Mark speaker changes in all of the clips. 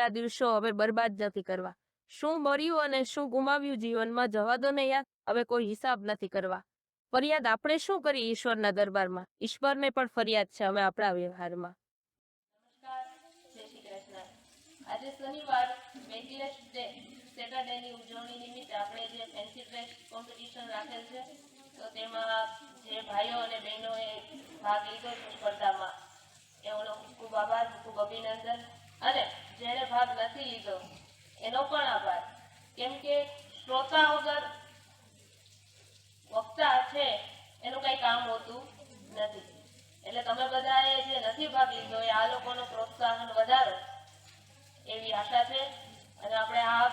Speaker 1: ગયેલા દિવસો હવે બરબાદ નથી કરવા. શું મળ્યું અને શું ગુમાવ્યું જીવનમાં જવા દો ને યાર, હવે કોઈ હિસાબ નથી કરવા. ફરિયાદ આપણે શું કરી ઈશ્વરના દરબારમાં? ઈશ્વરને પણ ફરિયાદ છે હવે આપણા વ્યવહારમાં. નમસ્કાર, જય શ્રી કૃષ્ણ. આજે શનિવાર વેઇટલેસ ડે સેટરડેની ઉજવણી નિમિત્તે આપણે જે ફેન્સી ડ્રેસ કોમ્પિટિશન રાખેલ છે, તો તેમાં જે ભાઈઓ અને બહેનોએ ભાગ લીધો છે સ્પર્ધામાં, એનો ખૂબ આભાર, ખૂબ અભિનંદન. અને જેણે ભાગ નથી લીધો એનો પણ આભાર, કેમ કે શ્રોતા વગર વક્તા છે એનું કઈ કામ હોતું નથી. એટલે તમે બધાએ જે નથી ભાગ લીધો એ આ લોકોનો પ્રોત્સાહન વધારો એવી આશા છે. અને આપણે આ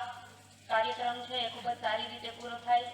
Speaker 1: કાર્યક્રમ છે એ ખૂબ જ સારી રીતે પૂરો થાય.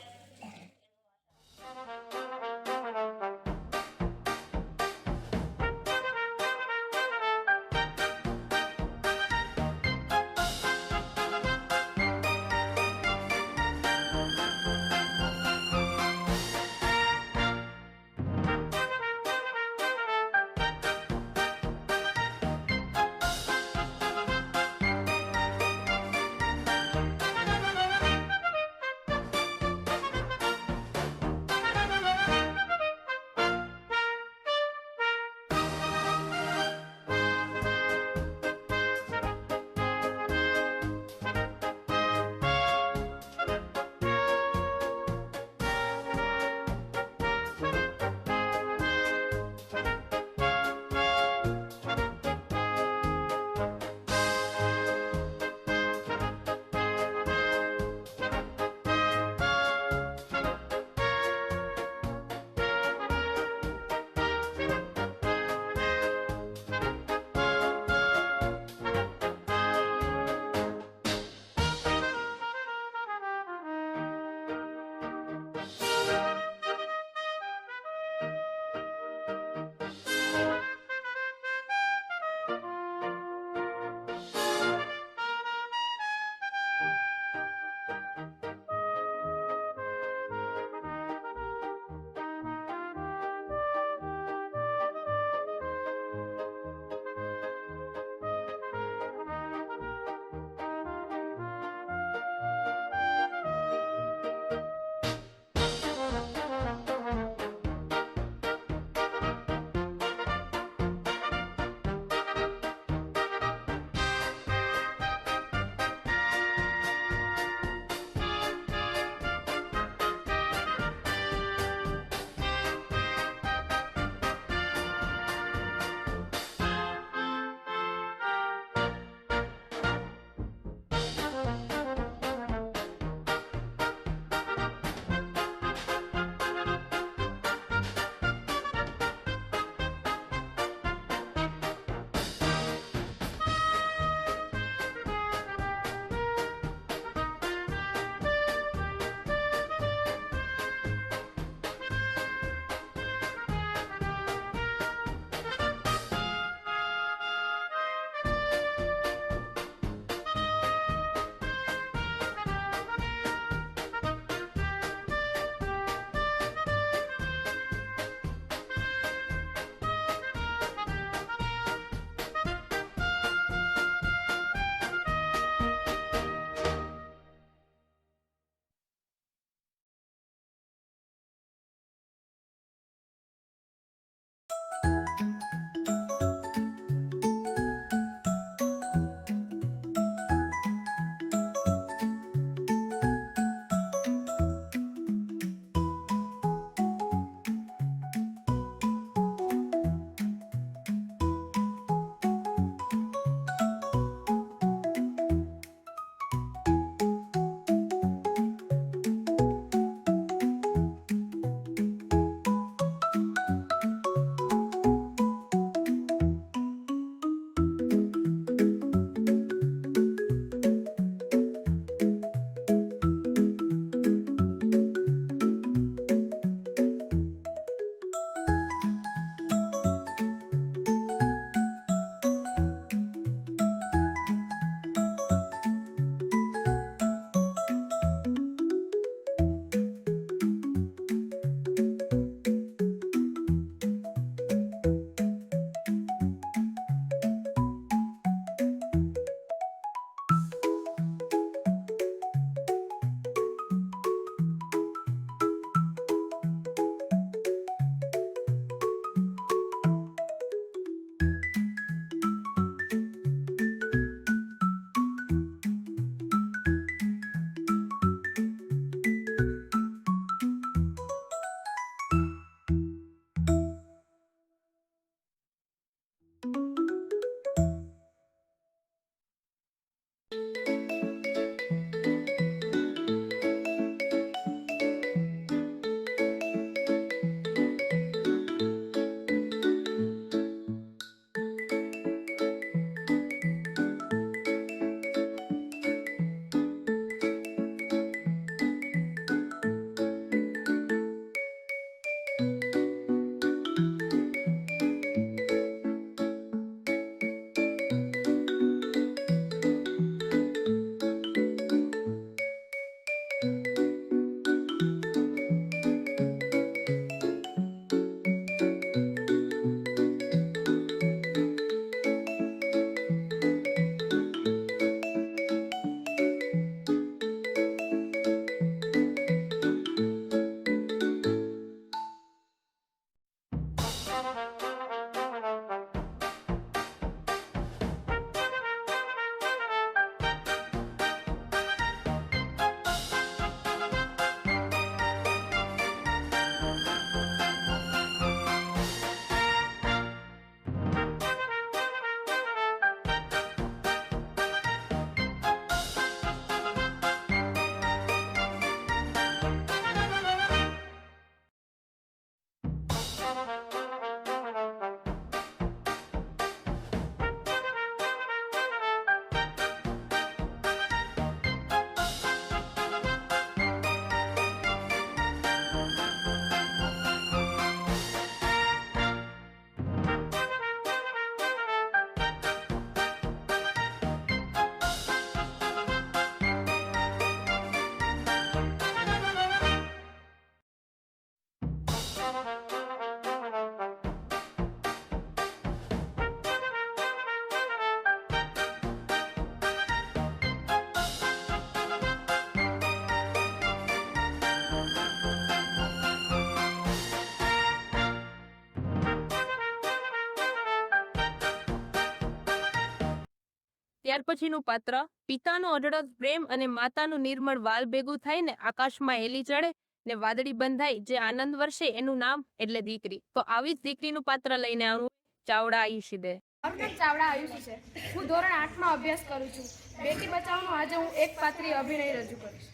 Speaker 1: ત્યાર પછીનું પાત્ર, પિતાનો અઢળક પ્રેમ અને માતાનું નિર્મળ વાલ ભેગું થઈને આકાશમાં હેલી ચડે ને વાદળી બંધાય જે આનંદ વર્ષે એનું નામ એટલે દીકરી. તો આવી જ દીકરીનું પાત્ર લઈને આવું ચાવડા આયુષી દે.
Speaker 2: મારું નામ ચાવડા આયુષી છે. હું ધોરણ 8માં અભ્યાસ કરું છું. બેટી બચાવોનો આજે હું એક પાત્રીય અભિનય રજૂ કરીશ.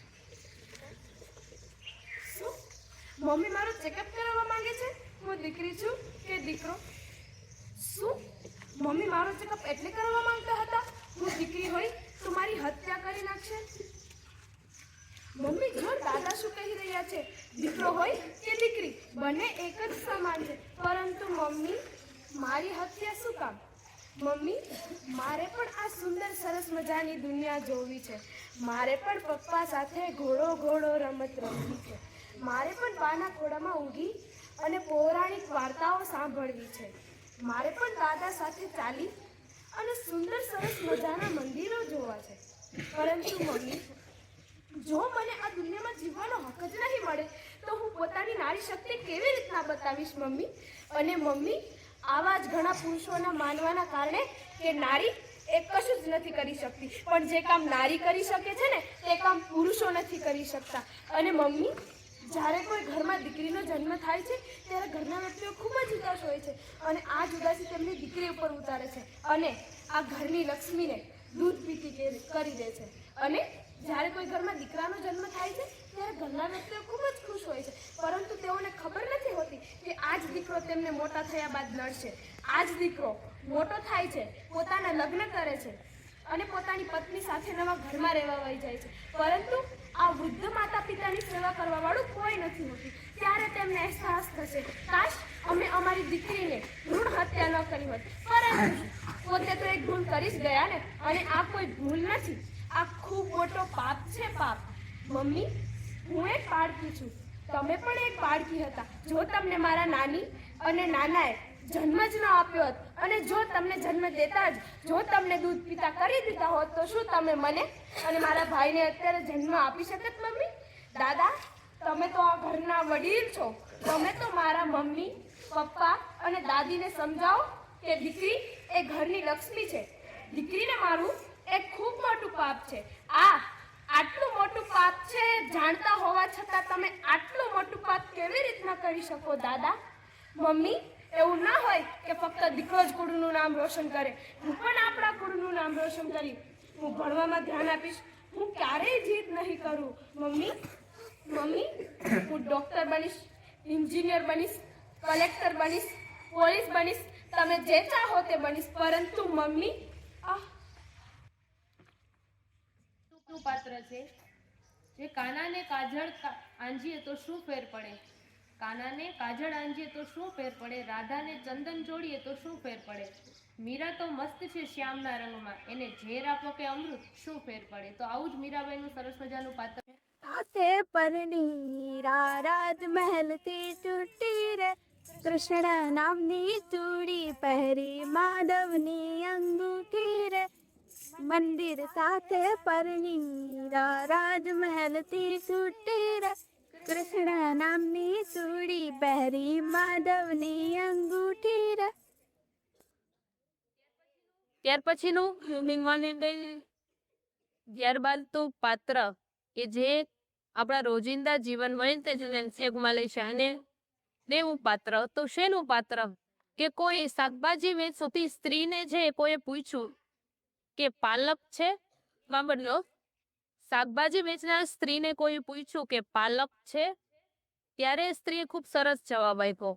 Speaker 2: શું મમ્મી મારો ચેકઅપ કરાવવા માંગે છે? હું દીકરી છું કે દીકરો? શું મમ્મી મારો ચેકઅપ એટલે કરાવવા માંગતા હતા? હું દીકરી હોય તો મારી હત્યા કરી નાખશે. મમ્મી જો દાદા શું કહી રહ્યા છે, દીકરો હોય કે દીકરી બંને એક જ સમાન છે. પરંતુ મમ્મી મારી હત્યા શું કામ? મમ્મી મારે પણ આ સુંદર સરસ મજાની દુનિયા જોવી છે. મારે પણ પપ્પા સાથે ઘોડો રમત રમવી છે. મારે પણ બાના ખોળામાં ઊંઘી અને પૌરાણિક વાર્તાઓ સાંભળવી છે. મારે પણ દાદા સાથે ચાલી અને સુંદર સરસ મજાના મંદિરો જોવા છે. પરંતુ મમ્મી જો મને આ દુનિયામાં જીવવાનો હક જ નહીં મળે તો હું પોતાની નારી શક્તિ કેવી રીતના બતાવીશ મમ્મી? અને મમ્મી આવા જ ઘણા પુરુષોના માનવાના કારણે કે નારી એ કશું જ નથી કરી શકતી, પણ જે કામ નારી કરી શકે છે ને તે કામ પુરુષો નથી કરી શકતા. અને મમ્મી જ્યારે કોઈ ઘરમાં દીકરીનો જન્મ થાય છે ત્યારે ઘરના વ્યક્તિઓ ખૂબ જ ઉદાસ હોય છે અને આ જ ઉદાસી તેમની દીકરી ઉપર ઉતારે છે અને આ ઘરની લક્ષ્મીને દૂધ પીતી કરી દે છે. અને જ્યારે કોઈ ઘરમાં દીકરાનો જન્મ થાય છે ત્યારે ઘરના વ્યક્તિઓ ખૂબ જ ખુશ હોય છે, પરંતુ તેઓને ખબર નથી હોતી કે આ જ દીકરો તેમને મોટા થયા બાદ નડશે. આ જ દીકરો મોટો થાય છે, પોતાના લગ્ન કરે છે અને પોતાની પત્ની સાથે નવા ઘરમાં રહેવા વહી જાય છે, પરંતુ આ વૃદ્ધ માતા પિતાની સેવા કરવા વાળું કોઈ નથી હોતું. ત્યારે તેમને અહેસાસ થશે, કાશ અમે અમારી દીકરીને ભ્રૂણ હત્યા ન કરી હોત. પરંતુ પોતે તો એક ભૂલ કરી જ ગયા ને, અને આ કોઈ ભૂલ નથી, આ ખૂબ મોટો પાપ છે, પાપ. મમ્મી હું એક બાળકી છું, તમે પણ એક બાળકી હતા. જો તમને મારા નાની અને નાનાએ જન્મ જ ન આપ્યો હોત અને જો તમને જન્મ દેતા જ જો તમને દૂધ પીતા કરી દીધા હોત તો શું તમે મને અને મારા ભાઈને અત્યારે જન્મ આપી શકત? મમ્મી દાદા તમે તો આ ઘરના વડીલ છો, તમે તો મારા મમ્મી પપ્પા અને દાદીને સમજાવો કે દીકરી એ ઘરની લક્ષ્મી છે. દીકરીને મારું એક ખૂબ મોટું પાપ છે. આટલું મોટું પાપ છે, જાણતા હોવા છતાં તમે આટલું મોટું પાપ કેવી રીતના કરી શકો દાદા? મમ્મી એવું ના હોય કે ફક્ત દીકરો જ કુળનું નામ રોશન કરે. હું પણ આપણા કુળનું નામ રોશન કરી. હું ભણવામાં ધ્યાન આપીશ, હું ક્યારેય જીદ નહીં કરું. મમ્મી હું ડૉક્ટર બનીશ, એન્જિનિયર બનીશ, કલેક્ટર બનીશ, પોલીસ બનીશ, તમે જે ચાહો તે બનીશ, પરંતુ મમ્મી
Speaker 1: પાત્ર છે જે કાનાને કાજળ આંજીએ તો શું ફેર પડે? કાનાને કાજળ આંજીએ તો શું ફેર પડે? રાધાને ચંદન જોડીએ તો શું ફેર પડે? મીરા તો મસ્ત છે શ્યામના રંગમાં, એને ઝેર આપો કે અમૃત શું ફેર પડે? તો આવું જ મીરાબાઈનું સરસ મજાનું પાત્ર.
Speaker 3: સાથે પરણી રાજ મહેલથી તૂટી રે, કૃષ્ણ નામની ચૂડી પહેરી માધવની અંગૂઠી રે. મંદિર સાથે પરણી રાજ મહેલથી તૂટી રે, કૃષ્ણ નામની ચૂડી પહેરી માધવની અંગૂઠી રે.
Speaker 1: ત્યાર પછીનું ત્યારબાદ તો પાત્ર કે જે આપણા રોજિંદા જીવન વંશમાં લઈ છે અને દેવું પાત્ર. તો શેનું પાત્ર? કે કોઈ શાકભાજી વેચતી સ્ત્રીને જે કોઈ પૂછ્યું કે પાલક છે, સાંભળ્યો, શાકભાજી વેચનાર સ્ત્રીને કોઈ પૂછ્યું કે પાલક છે, ત્યારે સ્ત્રીએ ખૂબ સરસ જવાબ આપ્યો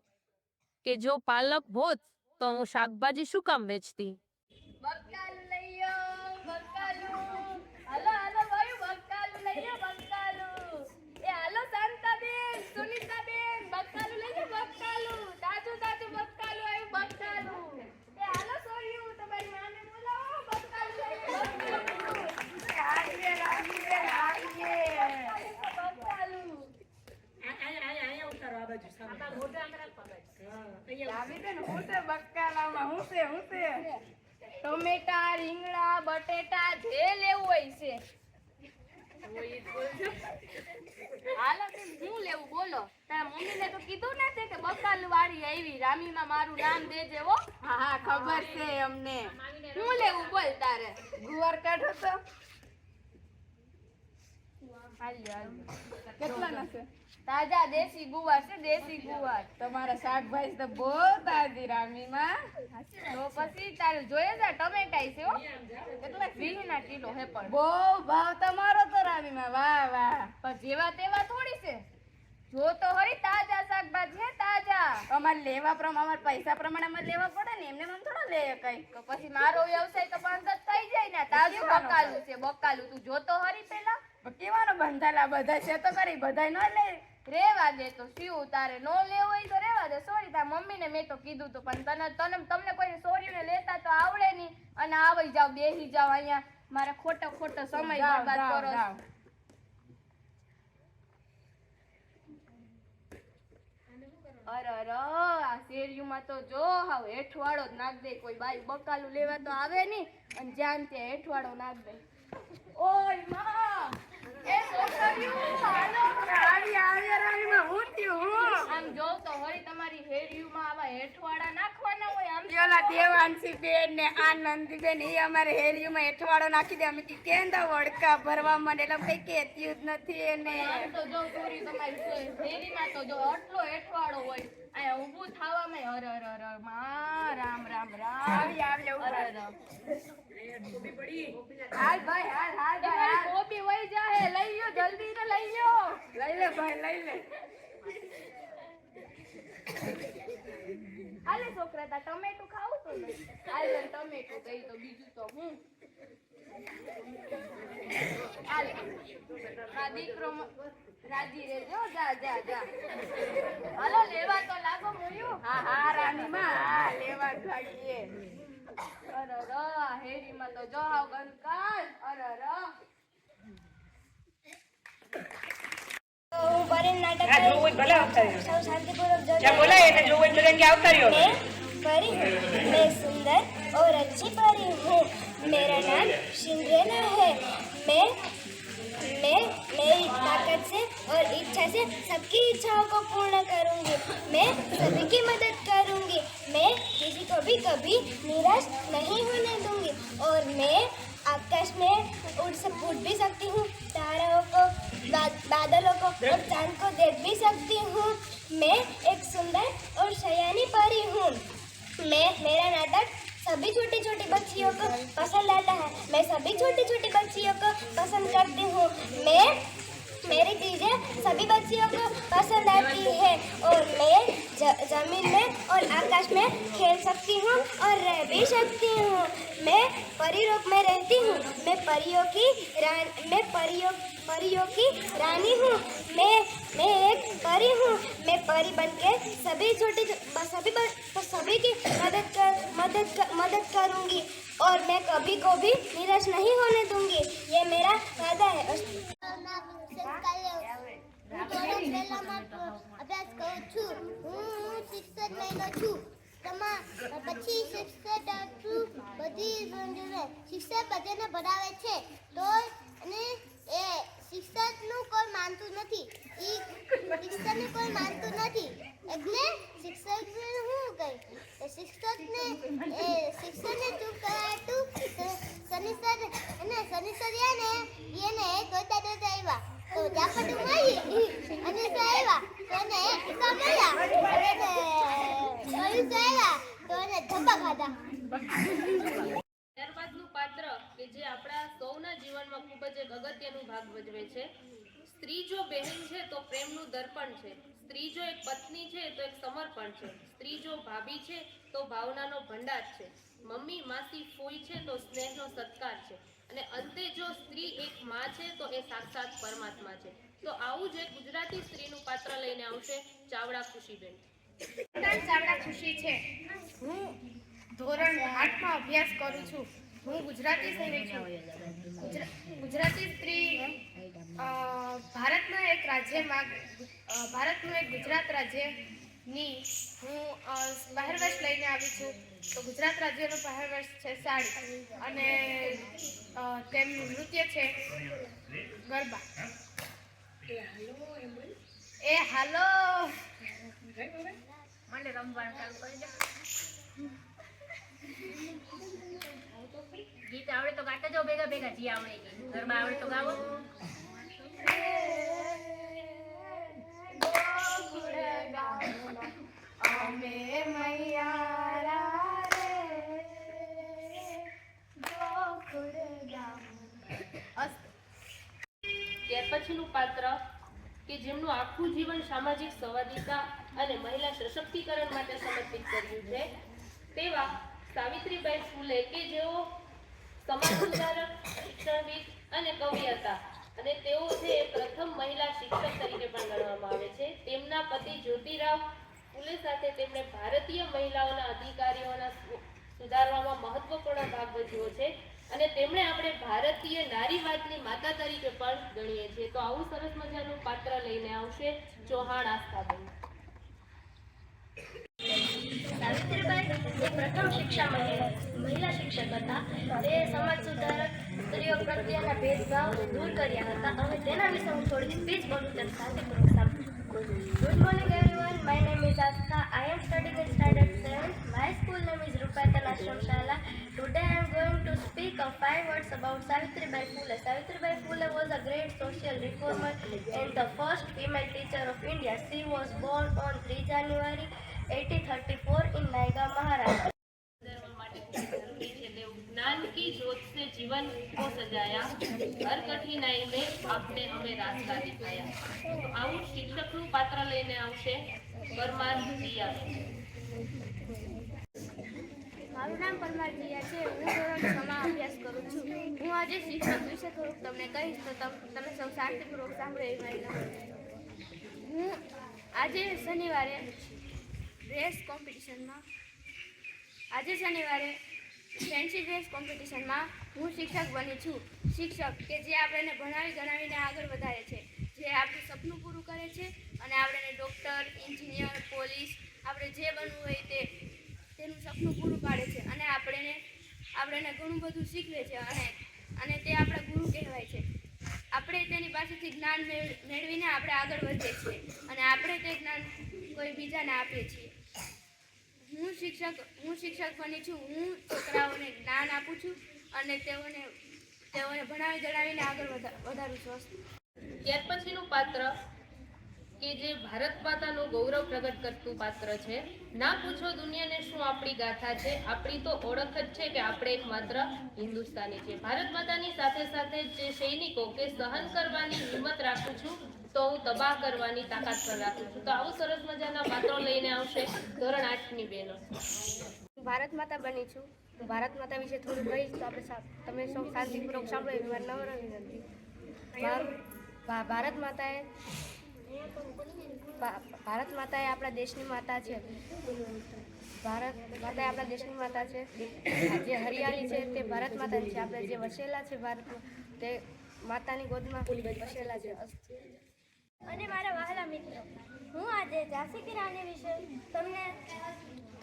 Speaker 1: કે જો પાલક હોત તો હું શાકભાજી શું કામ વેચતી?
Speaker 2: બકાલું લઈ આવો, બકાલું. હાલો હાલો ભાઈ, બકાલું લઈ આવો, બકાલું. એ હાલો શાંતાબેન, સુનીતાબેન, બકાલું લઈ આવો, બકાલું. તાજું તાજું બકાલું આવ્યું, બકાલું. એ હાલો સોર્યું, તમારી માને બોલાવો, બકાલું લઈ આવો, બકાલું. આવીએ, બકાલું.
Speaker 4: અહીંયા ઉતારો આ બાજુ સામે.
Speaker 2: લાવી દે ને, હું છે બકાલામાં, હું છે ટમેટા, રીંગણા, બટેટા જે લેવું હોય છે. હાલો તેમ શું લેવું બોલો? તારા મમ્મીને તો કીધું ને કે બકાલ વાળી આવી, રામીમાં મારું નામ દેજે હો. હા ખબર છે અમને.
Speaker 3: હું લેવું બોલ તારે ગુવાર કાઢો તો કેટલા ના છે તાજા દેશી ગુવાર છે દેશી ગુવાર તમારા શાકભાજી તો બહુ તાજી રામીમાં તો પછી તારે જોઈએ છે ટમેટાઈ છે હો કેટલા 20 ના કિલો હે પણ બહુ ભાવ તમારો તો રામીમાં વાહ વાહ પણ જેવા તેવા થોડી છે જો તો હરી તાજા શાકભાજી હે તાજા અમારે લેવા પ્રમાણે અમારે પૈસા પ્રમાણે અમારે લેવા પડે ને એમને મને થોડા લે કઈ તો પછી મારો વ્યવસાય તો બંધ જ થઈ જાય ને તાજું બકાલું છે બકાલું તું જોતો હરી પેલા કેવાનો બંધાલા બધા છે તો કરી બધાય ન લે રેવા દે તો શિવ તારે નો લેવો હોય તો રેવા દે સોરી તાર મમ્મીને મેં તો કીધું તો પણ તમને કોઈ સોરીને લેતા તો આવડે નહીં અને આવી જાવ બેહી જાવ અહીંયા મારે ખોટો સમય બરબાદ કરો અરે આ શેરીઓમાં તો જો હાવ હેઠવાડો જ નાખ દે કોઈ બાઈ બકાલું લેવા તો આવે નહીં અને જ્યાં ત્યાં હેઠવાડો નાખ દે ઓય માં એ છોકરીઓ હાલો આવી રાણીમાં હું થયું આમ જો તો હોય તમારી હેરીઓમાં આવા હેઠવાડા નાખવાના હોય આમ પેલા દેવાંશી બેન ને આનંદી બેન એ અમારે હેરીઓમાં હેઠવાડો નાખી દે અમે કે કેંદા વડકા ભરવા માંડે એટલે કઈ કેત્યું જ નથી એને તો જો પૂરી તમારી હેરીમાં તો જો આટલો હેઠવાડો હોય અહીંયા ઊભું થવામાં હર માં રામ રામ રામ આવી હાલ ભાઈ હાલ કોબી વઈ જાહે લઈ લ્યો જલ્દી ને લઈ લ્યો લઈ લે ભાઈ લઈ લે આલે છોકરા તા ટમેટું ખાવું તો ને આલે ટમેટું દઈ તો બીજું તો હું આલે આ દીકરો રાજી રેજો જા હાલો લેવા તો લાગો મોયું હા રાણીમાં લેવા જ લાગીએ અરે હેરીમાં તો જો હાવ ગંદકાલ અરે
Speaker 5: હું પરી નાટક
Speaker 4: આ જોવું હોય ભલે આવતા
Speaker 5: સૌ શાंतिपूर्वक
Speaker 4: क्या बोला है ना जो वो बदन के आवता रहो
Speaker 5: मैं परी हूँ मैं सुंदर और अच्छी परी हूँ मेरा नाम सिंड्रेला है मैं मेरी ताकत से और इच्छा से सबकी इच्छाओं को पूर्ण करूँगी मैं सभी की मदद करूँगी मैं किसी को भी कभी निराश नहीं होने दूँगी और मैं आकाश में उड़ भी सकती हूँ तारों को बादलों को और चांद को देख भी सकती हूँ मैं एक सुंदर और शयानी परी हूँ मेरा नाटक सभी छोटी छोटी बच्चियों को पसंद आता है मैं सभी छोटी छोटी बच्चियों को पसंद करती हूँ मेरी चीज़ें सभी बच्चियों को पसंद आती है और मैं जमीन में और आकाश में खेल सकती हूँ और रह भी सकती हूँ मैं परी रूप में रहती हूँ मैं परियों की रानी हूँ मैं एक परी हूँ मैं परी बनके सभी की मदद करूँगी और मैं कभी को भी निराश नहीं होने दूँगी ये मेरा वादा है
Speaker 6: અભ્યાસ કરું છું હું શિક્ષક બન્યો છું પછી શિક્ષક છું બધી શિક્ષક બધાને ભણાવે છે તો અને એ શિક્ષકનું કોઈ માનતું નથી શિક્ષકને કોઈ માનતું નથી એટલે શિક્ષકને હું કહી શિક્ષકને ચૂપ કરાતું શનિસર એને દોતા આવ્યા તો જાપટું મારી અને આવ્યા તો એને ટીકા મળ્યા અને આવ્યા તો એને ધબ્બા ખાધા
Speaker 1: ત્યારબાદનું પાત્ર કે જે આપણા સૌના જીવનમાં ખૂબ જ એક અગત્યનું ભાગ ભજવે છે સ્ત્રી જો બહેન છે તો પ્રેમનું દર્પણ છે સ્ત્રી જો એક પત્ની છે તો એક સમર્પણ છે સ્ત્રી જો ભાભી છે તો ભાવનાનો ભંડાર છે મમ્મી માસી ફોઈ છે તો સ્નેહનો સત્કાર છે અને અંતે જો સ્ત્રી એક માં છે તો એ સાક્ષાત પરમાત્મા છે તો આવું જ એક ગુજરાતી સ્ત્રીનું પાત્ર લઈને આવશે ચાવડા ખુશીબેન.
Speaker 2: ચાવડા ખુશી છે. હું ધોરણ 8 માં અભ્યાસ કરું છું. હું ગુજરાતી સ્ત્રી છું. ગુજરાતી સ્ત્રી ભારતનું એક ગુજરાત રાજ્યની હું પહેરવેશ લઈને આવી છું. તો ગુજરાત રાજ્યનો પહેરવેશ છે સાડી અને તેમનું નૃત્ય છે ગરબા. એ હાલો મને રમવાનું ચાલુ કરી દે.
Speaker 1: જી આવડે ગઈ ઘરમાં આવડે તો ગાવો.
Speaker 2: અમે મૈયારા રે ગોકુળ ગામ.
Speaker 1: ત્યાર પછીનું પાત્ર કે જેમનું આખું જીવન સામાજિક સંવાદિતા અને મહિલા સશક્તિકરણ માટે સમર્પિત કર્યું છે તેવા સાવિત્રીબાઈ ફૂલે કે જેઓ સમાજ સુધારક, શિક્ષણવિદ અને કવિ હતા અને તેઓ છે પ્રથમ મહિલા શિક્ષક તરીકે પણ ગણવામાં આવે છે. તેમના પતિ જ્યોતિરાવ ફૂલે સાથે તેમણે ભારતીય મહિલાઓના અધિકારીઓના સુધારવામાં મહત્વપૂર્ણ ભાગ ભજવ્યો છે અને તેમણે આપણે ભારતીય નારીવાદની માતા તરીકે પણ ગણીએ છીએ. તો આવું સરસ મજાનું પાત્ર લઈને આવશે ચૌહાણ આસ્થાબેન.
Speaker 5: સાવિત્રીબાઈ એ પ્રથમ મહિલા શિક્ષક હતા. તે સમાજ સુધારક, સ્ત્રીઓ પ્રત્યેના ભેદભાવને દૂર કર્યા હતા. હવે તેના વિશે હું થોડી સ્પીચ બોલું તેમ શાંતિપૂર્વક સાંભળો. Good morning everyone. My name is Astha. I am studying in standard 7. My school name is Rupaitan Ashram Shala. Today I am going to speak of 5 words about Savitribai Phule. Savitribai Phule was a great social reformer and the first female teacher of India. She was born on 3 January 1834 in Naigaon, Maharashtra.
Speaker 1: ज्ञान की ज्योत से जीवन को सजाया, हर कठिनाई में आपने हमें रास्ता दिखाया. तो આવું શિક્ષકનું પાત્ર લઈને આવશે પરમાર જીયા.
Speaker 2: મારું નામ પરમાર જીયા છે. હું ધોરણ 6 માં અભ્યાસ કરું છું. હું આજે શિક્ષક વિશે થોડુંક તમને કહીશ તો તમે સૌ શાંતિપૂર્વક સાંભળો એ મારી વિનંતી. હું આજે શનિવારે ફેન્સી ડ્રેસ કોમ્પિટિશનમાં હું શિક્ષક બની છું. શિક્ષક કે જે આપણને ભણાવી ગણાવીને આગળ વધારે છે, જે આપણું સપનું પૂરું કરે છે અને આપણને ડૉક્ટર, એન્જિનિયર, પોલીસ આપણે જે બનવું હોય તેનું સપનું પૂરું પાડે છે અને આપણને ઘણું બધું શીખવે છે અને તે આપણા ગુરુ કહેવાય છે. આપણે તેની પાસેથી જ્ઞાન મેળવીને આપણે આગળ વધીએ છીએ અને આપણે તે જ્ઞાન કોઈ બીજાને આપીએ છીએ. હું શિક્ષક બની છું. હું છોકરાઓને જ્ઞાન આપું છું અને તેઓને ભણાવી ગણાવીને આગળ વધારું છું.
Speaker 1: ત્યાર પછીનું પાત્ર કે જે ભારત માતાનું ગૌરવ પ્રગટ કરતું પાત્ર છે. ના પૂછો દુનિયાને શું આપણી ગાથા છે, આપણી તો ઓળખ જ છે કે આપણે એક માત્ર હિન્દુસ્તાની છે. ભારત માતાની સાથે સાથે જે સૈનિકો કે સહન કરવાની હિંમત રાખું છું તો હું તબાહ કરવાની તાકાત પણ રાખું છું. તો આવું સરસ મજાના પાત્રો લઈને આવશે ધોરણ 8ની બહેનો.
Speaker 2: હું ભારત માતા બની છું. હું ભારત માતા વિશે થોડું કહીશ તો તમે સૌ શાંતિપૂર્વક સાંભળો એવી મારી નમ્ર વિનંતી. ભારત માતા એ આપણા દેશની માતા છે. ભારત માતા એ આપણા દેશની માતા છે. જે હરિયાળી છે તે ભારત માતાની છે. આપણે જે વસેલા છે ભારતમાં તે માતાની ગોદમાં વસેલા છે.
Speaker 5: અને મારા વહાલા મિત્રો, હું આજે ઝાંસી કી રાણી વિશે તમને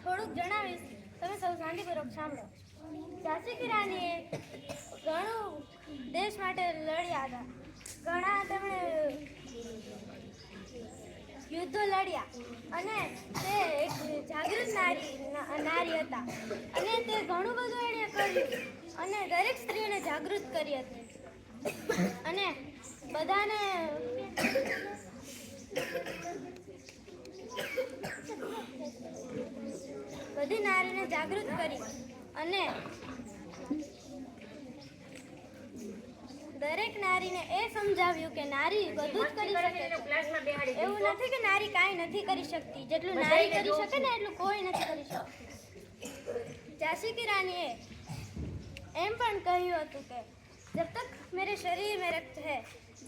Speaker 5: થોડુંક જણાવીશ. તમે સૌ શાંતિપૂર્વક સાંભળો. ઝાંસી કી રાણીએ ઘણું દેશ માટે લડ્યા હતા. ઘણા તેમણે યુદ્ધો લડ્યા અને તે એક જાગૃત નારી હતા અને તે ઘણું બધું એણે કર્યું અને દરેક સ્ત્રીને જાગૃત કરી હતી અને બધાને બધી નારીને જાગૃત કરી અને દરેક નારીને એ સમજાવ્યું કે નારી બધું જ કરી શકે છે. એવું નથી કે નારી કાંઈ નથી કરી શકતી. જેટલું નારી કરી શકે ને એટલું કોઈ નથી કરી શકતું. ઝાંસી કી રાણીએ એમ પણ કહ્યું હતું કે जब तक मेरे शरीर में रक्त है,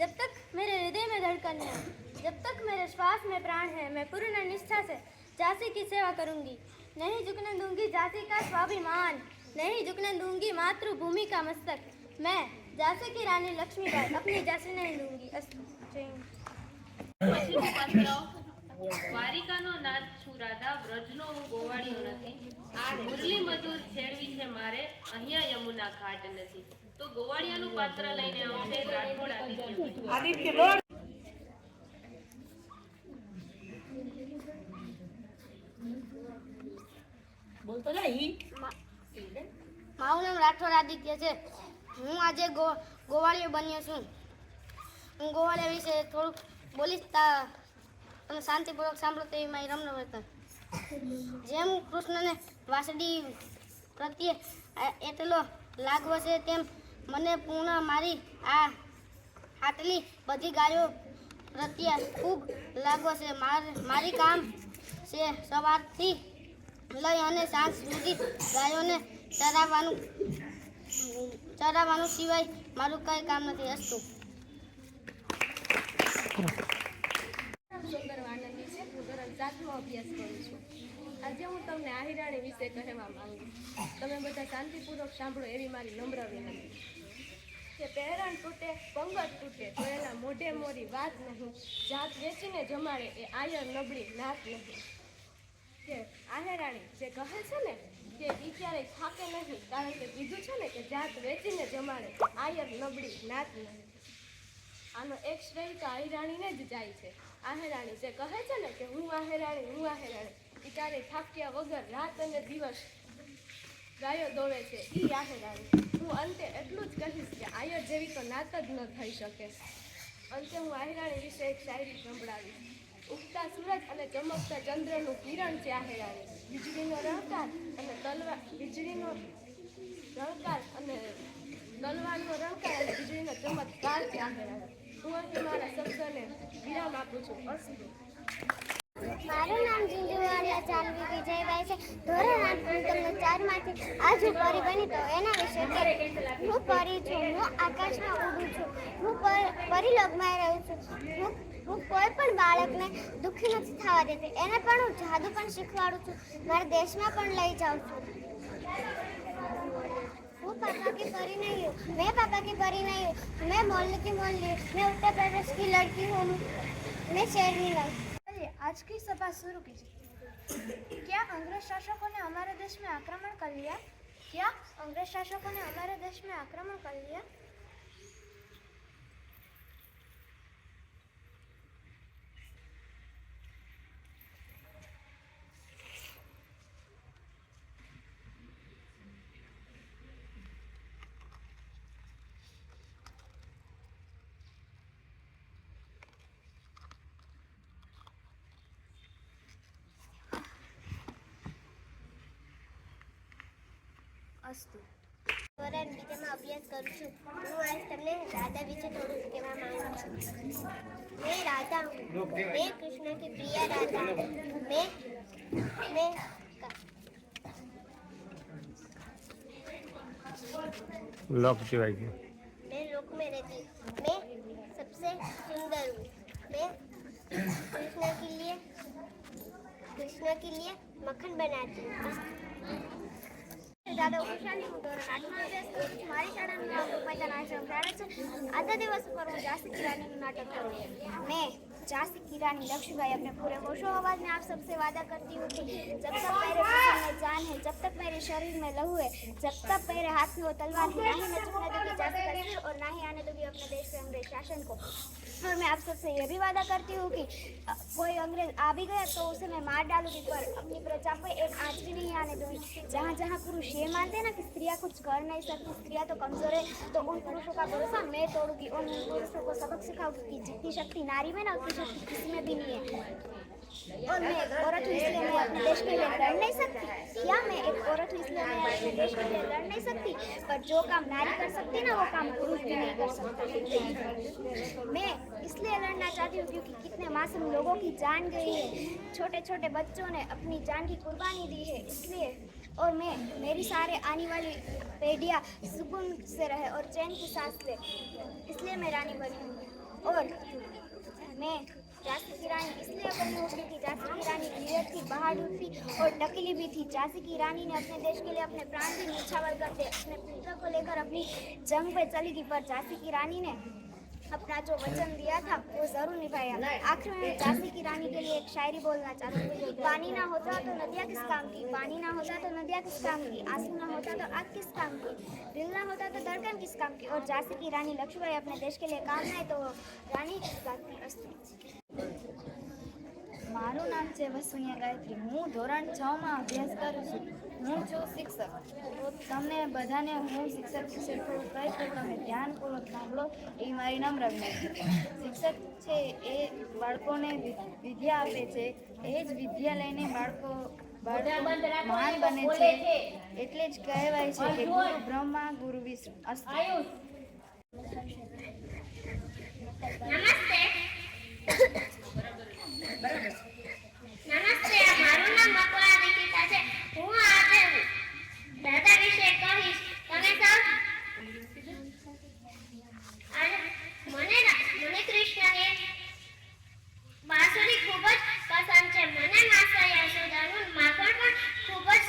Speaker 5: जब तक मेरे हृदय में धड़कन है, जब तक मेरे श्वास में प्राण है, मैं पूर्ण निष्ठा से झांसी की सेवा करूंगी. नहीं झुकने दूंगी झांसी का स्वाभिमान, नहीं झुकने दूंगी मातृभूमि का मस्तक. मैं झांसी की रानी लक्ष्मीबाई अपनी झांसी नहीं दूंगी.
Speaker 1: વારિકાનો નાદ છું રાધા, વ્રજનો હું ગોવાળિયો નથી. આ મુરલી મધુર છેડવી છે મારે, અહીંયા યમુના ઘાટ નથી. તો ગોવાળિયાનું પાત્ર લઈને આવશે રાઠોડ આદિત્ય.
Speaker 2: મારું નામ રાઠોડ આદિત્ય છે.
Speaker 5: હું આજે ગોવાળિયો બન્યો છું. હું ગોવાળિયા વિશે થોડુંક બોલીશ. તમે શાંતિપૂર્વક સાંભળો તેવી મારી રમણવર્તન. જેમ કૃષ્ણને વાસડી પ્રત્યે એટલો લાગવો છે તેમ મને પૂર્ણ મારી આ આટલી બધી ગાયો પ્રત્યે ખૂબ લાગવો છે. મારી કામ છે સવારથી લઈ અને સાંજ સુધી ગાયોને ચરાવવાનું સિવાય મારું કંઈ કામ નથી. હસતું.
Speaker 2: સુંદર વાનંદી છે. હું ધોરણ 7માં અભ્યાસ કરું છું. આજે હું તમને આહિરાણી વિશે કહેવા માંગુ. તમે બધા શાંતિપૂર્વક સાંભળો એવી મારી નમ્ર વિનંતી. કે પહેરણ તૂટે પંગત તૂટે તો એના મોઢે મોરી વાત નહીં. જાત વેચીને જમાડે એ આયર નબળી નાત નહીં. કે આહેરાણી જે કહે છે ને કે ઈ ક્યારેય થાકે નહીં, કારણ કે કીધું છે ને કે જાત વેચીને જમાડે આયર નબળી નાત નહીં. આનો એક શ્રેય તો આહિરાણીને જ જાય છે. આહેરાણી જે કહે છે ને કે હું આહેરાણી એ ક્યારેય થાક્યા વગર રાત અને દિવસ ગાયો દોવે છે ઈ આહેરાણી. હું અંતે એટલું જ કહીશ કે આયર જેવી તો નાત જ ન થઈ શકે. અંતે હું આહેરાણી વિશે એક શાયરી સંભળાવીશ. ઉગતા સૂરજ અને ચમકતા ચંદ્રનું કિરણ છે આહેરાણી. વીજળીનો રણકાર અને વીજળીનો રણકાર અને તલવારનો રણકાર અને વીજળીનો ચમત્કાર છે આહેરાણી. હું અહીં મારા શબ્દને વિરામ આપું છું. અસ્તુ.
Speaker 6: મારું નામ જીંજુવાડિયા ચાંદવી વિજયભાઈ છે. ધોરણ 8 હું તમને 4 માંથી આજ હું પરી બની તો એના વિશે હું પરી છું. હું આકાશમાં ઉડું છું. હું પરીલોકમાં રહું છું. હું કોઈ પણ બાળકને દુઃખી નથી થવા દેતી. એને પણ હું જાદુ પણ શીખવાડું છું. મારા દેશમાં પણ લઈ જાઉં છું. હું पापा की परी नहीं हूँ. मैं पापा की परी नहीं हूँ. मैं मोहल्ले की मोहल्ली. मैं उत्तर प्रदेश की लड़की हूँ. मैं शेरनी नहीं.
Speaker 2: आज की सभा शुरू कीजिए. क्या अंग्रेज शासकों ने हमारे देश में आक्रमण कर लिया? क्या अंग्रेज शासकों ने हमारे देश में आक्रमण कर लिया?
Speaker 6: અસ્તુ. ધોરણ 2 માં અભ્યાસ કરું છું. હું આજ તમને રાધા વિશે થોડું કહેવા માંગુ છું. मैं राधा हूँ. मैं कृष्ण की प्रिय राधा हूँ. मैं
Speaker 7: लोक सिवाय की
Speaker 6: मैं लोक में रहती हूँ. मैं सबसे सुंदर हूँ. मैं कृष्ण के लिए मक्खन बनाती हूँ. दादा खुशाली હું ધોરણ 8માં અભ્યાસ કરું છું. મારી શાળાનું નામ રૂપાઈતા નાટ્યમ શાળા છે. આજના દિવસ પર હું झांसी की रानी નું નાટક કરું છું. मैं झांसी की रानी लक्ष्मीबाई अपने पूरे होशो आवाज में आप सबसे वादा करती हूँ कि जब तक मेरे जिस्म में जान है, जब तक मेरे शरीर में लहू है, जब तक मेरे हाथ में वो तलवार है, ना ही मैं झुकने दूंगी झांसी का सिर और ना ही आने दूंगी अपने देश पे अंग्रेज शासन को. और मैं आप सबसे ये भी वादा करती हूँ कि कोई अंग्रेज आ भी गया तो उसे मैं मार डालूंगी, पर अपनी प्रजा पर एक आंच भी नहीं आने दूंगी. जहाँ जहाँ पुरुष ये मानते हैं ना कि स्त्रियाँ कुछ कर नहीं सकती, स्त्रियाँ तो कमजोर है, तो उन पुरुषों का भरोसा मैं तोड़ूंगी. उन पुरुषों को सबक सिखाऊंगी कि जितनी शक्ति नारी में ना उतनी शक्ति किसी में भी नहीं है. और मैं एक औरत हूँ इसलिए मैं अपने देश के लिए लड़ नहीं सकती. क्या मैं एक औरत हूँ इसलिए मैं अपने देश के लिए लड़ नहीं सकती, पर जो काम नारी कर सकती ना वो काम पुरुष भी नहीं कर सकता. मैं इसलिए लड़ना चाहती हूँ क्योंकि कितने मासूम लोगों की जान गई है, छोटे छोटे बच्चों ने अपनी जान की कुर्बानी दी है. इसलिए और मेरी सारे आने वाली पीढ़ियाँ सुकून से रहे और चैन की सांस ले, इसलिए मैं रानी बनी हूँ. और मैं झांसी की रानी इसलिए बनी हूँ क्योंकि झांसी की रानी वीर थी, बहादुर थी और टकीली भी थी. झांसी की रानी ने अपने देश के लिए अपने प्राण भी न्यौछावर कर दिए. अपने पुत्र को लेकर अपनी जंग पे चली गई, पर झांसी की रानी ने अपना जो वचन दिया था वो जरूर निभाया. आखिर में झांसी की रानी के लिए एक शायरी बोलना चाहती हूँ. पानी ना होता तो नदियाँ किस काम की, पानी ना होता तो नदियाँ किस काम की, आंसू ना होता तो आग किस काम की, दिल ना होता तो धड़कन किस काम की. और झांसी की रानी लक्ष्मीबाई अपने देश के लिए काम है तो रानी किस बात की.
Speaker 7: મારું નામ છે વસુનિયા ગાયત્રી. હું ધોરણ 6 માં અભ્યાસ કરું છું. હું છું શિક્ષક. તો તમને બધાને હું શિક્ષક વિશે થોડું કહીશ તો તમે ધ્યાનપૂર્વક સાંભળો એ મારી નમ્ર વિનંતી. શિક્ષક છે એ બાળકોને વિદ્યા આપે છે. એ જ વિદ્યા લઈને બાળકો મહાન બને છે. એટલે જ કહેવાય છે કે ગુરુ બ્રહ્મા ગુરુ વિષ્ણુ અસ્તુ.
Speaker 6: નમસ્તે, મારું નામ મકવાણા દીક્ષિતા છે. હું આજે દાદા વિશે કહીશ. તમે સૌ મને કૃષ્ણની બાંસુરી ખૂબ જ પસંદ છે. મને માતા યશોદાનું માખણ પણ ખૂબ જ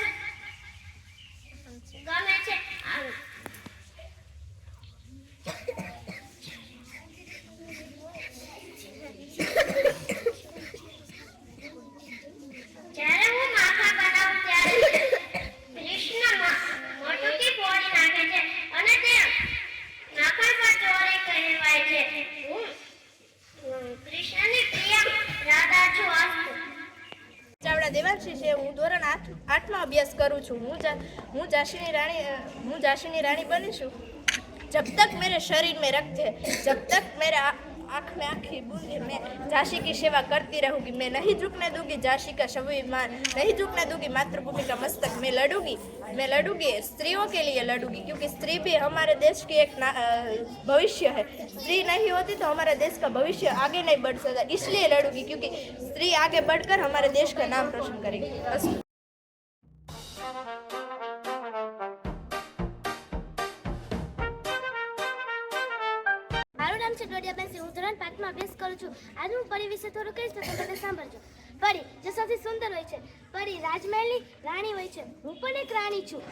Speaker 6: ગમે છે. જ્યારે હું માખણ બનાવું ત્યારે કૃષ્ણ મોટુંથી ફોડી નાખે છે અને તે માખણ પર ચોરી કહેવાય છે. હું કૃષ્ણની પ્રિય રાધા છું.
Speaker 7: ચાવડા દેવાંશી છે. હું ધોરણ 8માં અભ્યાસ કરું છું. હું ઝાંસીની રાણી બની છું. जब तक मेरे शरीर में रक्त है, जब तक मेरे आँख में आँखी बूंद है, मैं झांसी की सेवा करती रहूंगी. मैं नहीं झुकने दूंगी झांसी का स्वाभिमान, नहीं झुकने दूंगी मातृभूमि का मस्तक. मैं लड़ूंगी स्त्रियों के लिए लड़ूंगी, क्योंकि स्त्री भी हमारे देश की एक भविष्य है. स्त्री नहीं होती तो हमारे देश का भविष्य आगे नहीं बढ़ सकता. इसलिए लड़ूंगी क्योंकि स्त्री आगे बढ़कर हमारे देश का नाम रोशन करेगी. बस.
Speaker 6: મારું નામ છે ડોડિયા બેન. હું ધોરણ 5માં અભ્યાસ કરું છું. આજે હું પરી વિશે થોડું કહીશ તો તમે બધા સાંભળજો. પરી જે સૌથી સુંદર હોય છે. પરી રાજમહેલની રાણી હોય છે. હું પણ એક રાણી છું,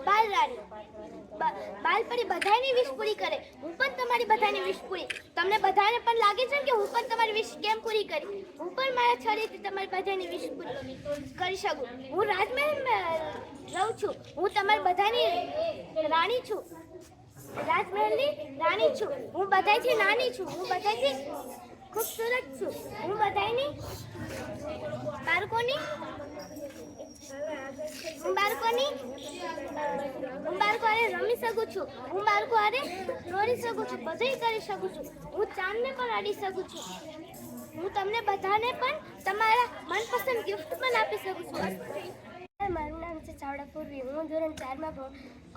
Speaker 6: બાલ રાણી. બાલપરી બધાની વિશ પૂરી કરે. હું પણ તમારી બધાની વિશ પૂરી. તમને બધાને પણ લાગે છે કે હું પણ તમારી વિશ કેમ પૂરી કરી? હું પણ મારા છરીથી તમારી બધાની વિશ પૂરી કરી શકું. હું રાજમહેલમાં રહું છું. હું તમારી બધાની રાણી છું, રાજમહેલની રાણી છું. હું બધાથી નાની છું. હું બધાથી ખૂબસૂરત છું. હું બધાની બાળકોની રમી શકું છું. હું બાળકો હારે દોડી શકું છું. બધું કરી શકું છું. હું ચાંદને પણ અડી શકું છું. હું તમને બધાને પણ તમારા મનપસંદ ગિફ્ટ પણ આપી શકું છું. મારું નામ છે ચાવડા પૂર્વી. હું ધોરણ 4માં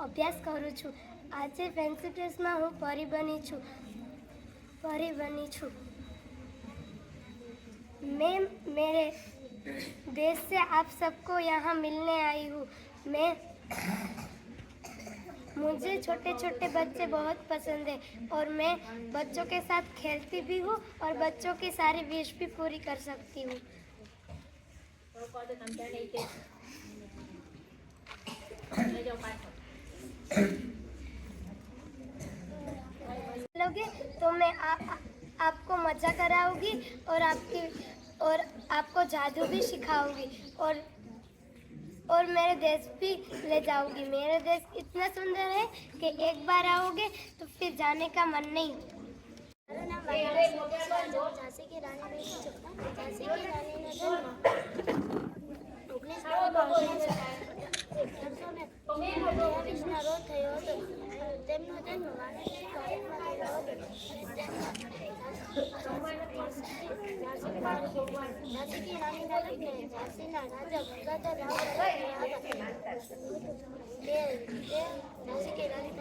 Speaker 6: અભ્યાસ કરું છું. આજે ફેન્સી ડ્રેસમાં હું પરી બની છું. मैं मेरे देश से आप सबको यहाँ मिलने आई हूँ. मुझे छोटे छोटे बच्चे बहुत पसंद है और मैं बच्चों के साथ खेलती भी हूँ और बच्चों की सारी विश भी पूरी कर सकती हूँ. लोगे तो मैं आपको मजा कराऊंगी और आपको जादू भी सिखाऊंगी और मेरे देश भी ले जाऊंगी. मेरा देश इतना सुंदर है कि एक बार आओगे तो फिर जाने का मन नहीं. झांसी की रानी बनी છું. झांसी की रानीનો જન્મ 1922ના રોજ થયો હતો. તેમનો જન્મ વારાણસી કોલેજમાં થયો હતો. झांसी की रानीના લગ્ન झांसीના રાજા ગંગાધર રાવ થયા હતા. તે झांसी की रानी